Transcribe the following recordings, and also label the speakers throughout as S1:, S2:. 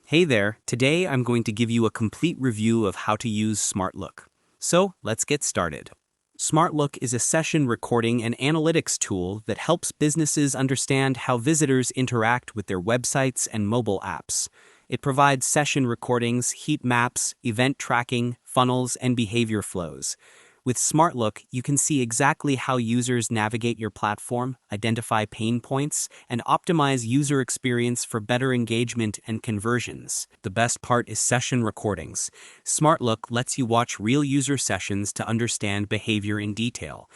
S1: Hey there, today I'm going to give you a complete review of how to use Smartlook. So, let's get started. Smartlook is a session recording and analytics tool that helps businesses understand how visitors interact with their websites and mobile apps. It provides session recordings, heat maps, event tracking, funnels, and behavior flows. With Smartlook, you can see exactly how users navigate your platform, identify pain points, and optimize user experience for better engagement and conversions. The best part is session recordings. Smartlook lets you watch real user sessions to understand behavior in detail.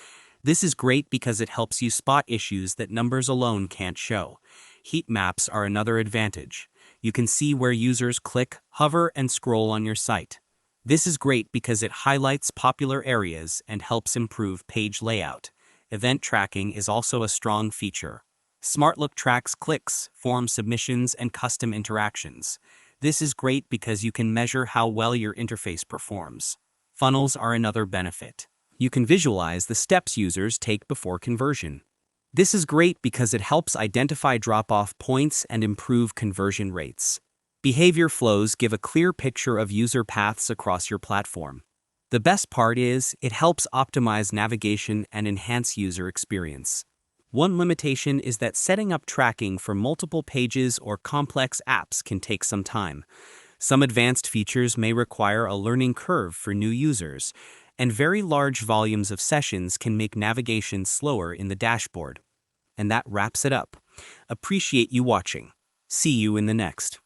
S1: This is great because it helps you spot issues that numbers alone can't show. Heat maps are another advantage. You can see where users click, hover, and scroll on your site. This is great because it highlights popular areas and helps improve page layout. Event tracking is also a strong feature. Smartlook tracks clicks, form submissions, and custom interactions. This is great because you can measure how well your interface performs. Funnels are another benefit. You can visualize the steps users take before conversion. This is great because it helps identify drop-off points and improve conversion rates. Behavior flows give a clear picture of user paths across your platform. The best part is, it helps optimize navigation and enhance user experience. One limitation is that setting up tracking for multiple pages or complex apps can take some time. Some advanced features may require a learning curve for new users, and very large volumes of sessions can make navigation slower in the dashboard. And that wraps it up. Appreciate you watching. See you in the next.